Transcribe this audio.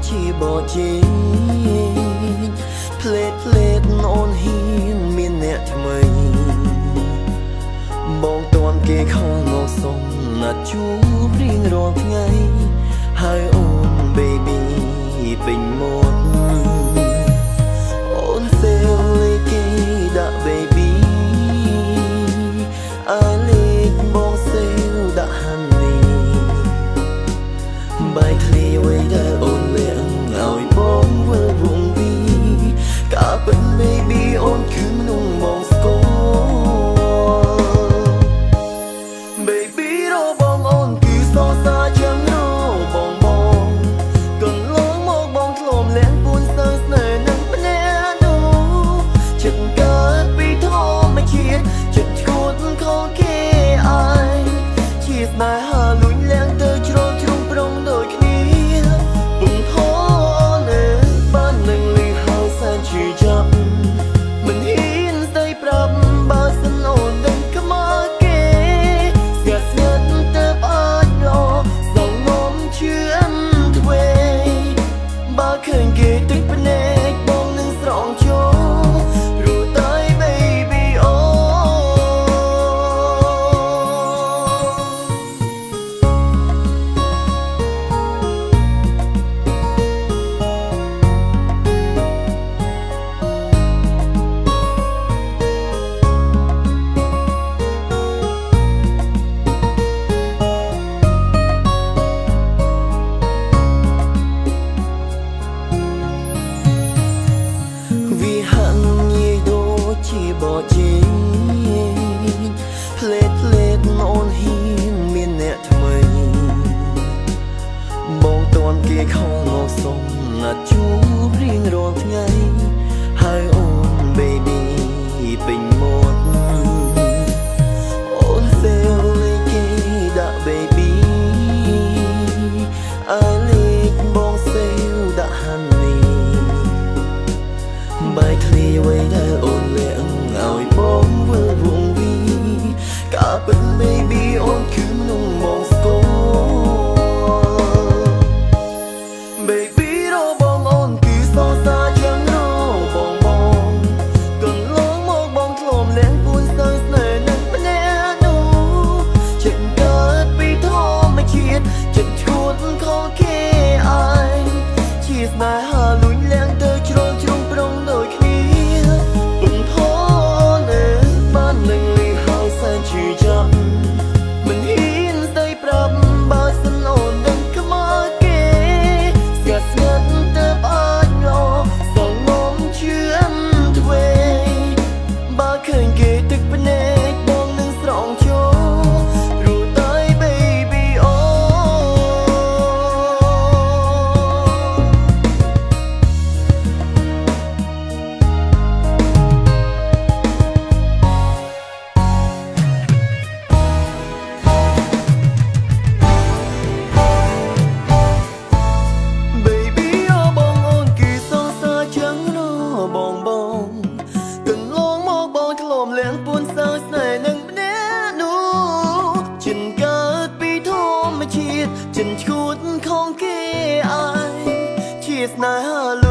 ជាបជាផ្លេតអូនហ៊ានមានអ្នកថ្មីបងតាន់គេខំមកសុំណាត់ជួបរៀងរាល់ថ្ងៃហើយអូន baby ពេញមាត់អូនសេវលេគេដាក់ baby អាលេខបងសេវដាក់ honey បាយឃ្លីអ្វីដែលអូនលាក់ឲ្យបងវិលវងវីកាពិត baby អូនគឺមនុស្សមកស្គាល់ baby របងអូនគឺសរសើរចឹងរបងកន្លងមកបងធ្លាប់លះពួនសើស្នេហ៍នឹងម្នាក់នោះចិត្តកើតពីធម្មជាតិចិត្តឈួតខលគេអាយជាស្នេហាលួចលះទៅជ្រុលជ្រុងប្រងដូចគ្នាពុំធនបាននឹងលីហើយសែនឈឺចាប់មិនហ៊ានស្ដីប្រាប់បើសិនអូនដឹងខ្មៅគេស្ងាត់ទៅអាចរសងងំជឿអំទ្វេបើឃើញគេទឹកភ្នែកបងនឹងស្រង់ចូលព្រោះតែ baby អូវាហាក់ងាយដូចជាបជាផ្លេតអូនហ៊ានមានអ្នកថ្មីបងតាន់គេខំមកសុំណាត់ជួបរៀងរាល់ថ្ងៃហើយអូន baby ពេញមាត់អូនសេវលេគេដាក់ baby អាលេខបងសេវដាក់ honey បាយឃ្លីអ្វីដែលអូនលាក់ឲ្យបងវិលវងវីកាពិត baby អូនគឺមនុស្សមកស្គាល់ baby របងអូនគឺសរសើរចឹងរបងកន្លងមកបងធ្លាប់លះពួនសើស្នេហ៍នឹងម្នាក់នោះចិត្តកើតពីធម្មជាតិចិត្តឈួតខលគេអាយជាស្នេហាលួចលះទៅជ្រុលជ្រុងប្រងដូចគ្នាពុំធនបាននឹងលីហើយសែនឈឺចាប់មិនហ៊ានស្ដីប្រាប់បើសិនអូនដឹងខ្មៅគេស្ងាត់ទៅអាចរសងងំជឿអំទ្វេបើឃើញគេទឹកភ្នែកបងនឹងស្រង់ចូលព្រោះតែ baby អូ baby អូបងអូនគឺសរសើរចឹងរបងកន្លងមកបងធ្លាប់លះពួនសើស្នេហ៍នឹងម្នាក់នោះចិត្តកើតពីធម្មជាតិចិត្តឈួតខំគេអាយជាស្នេហា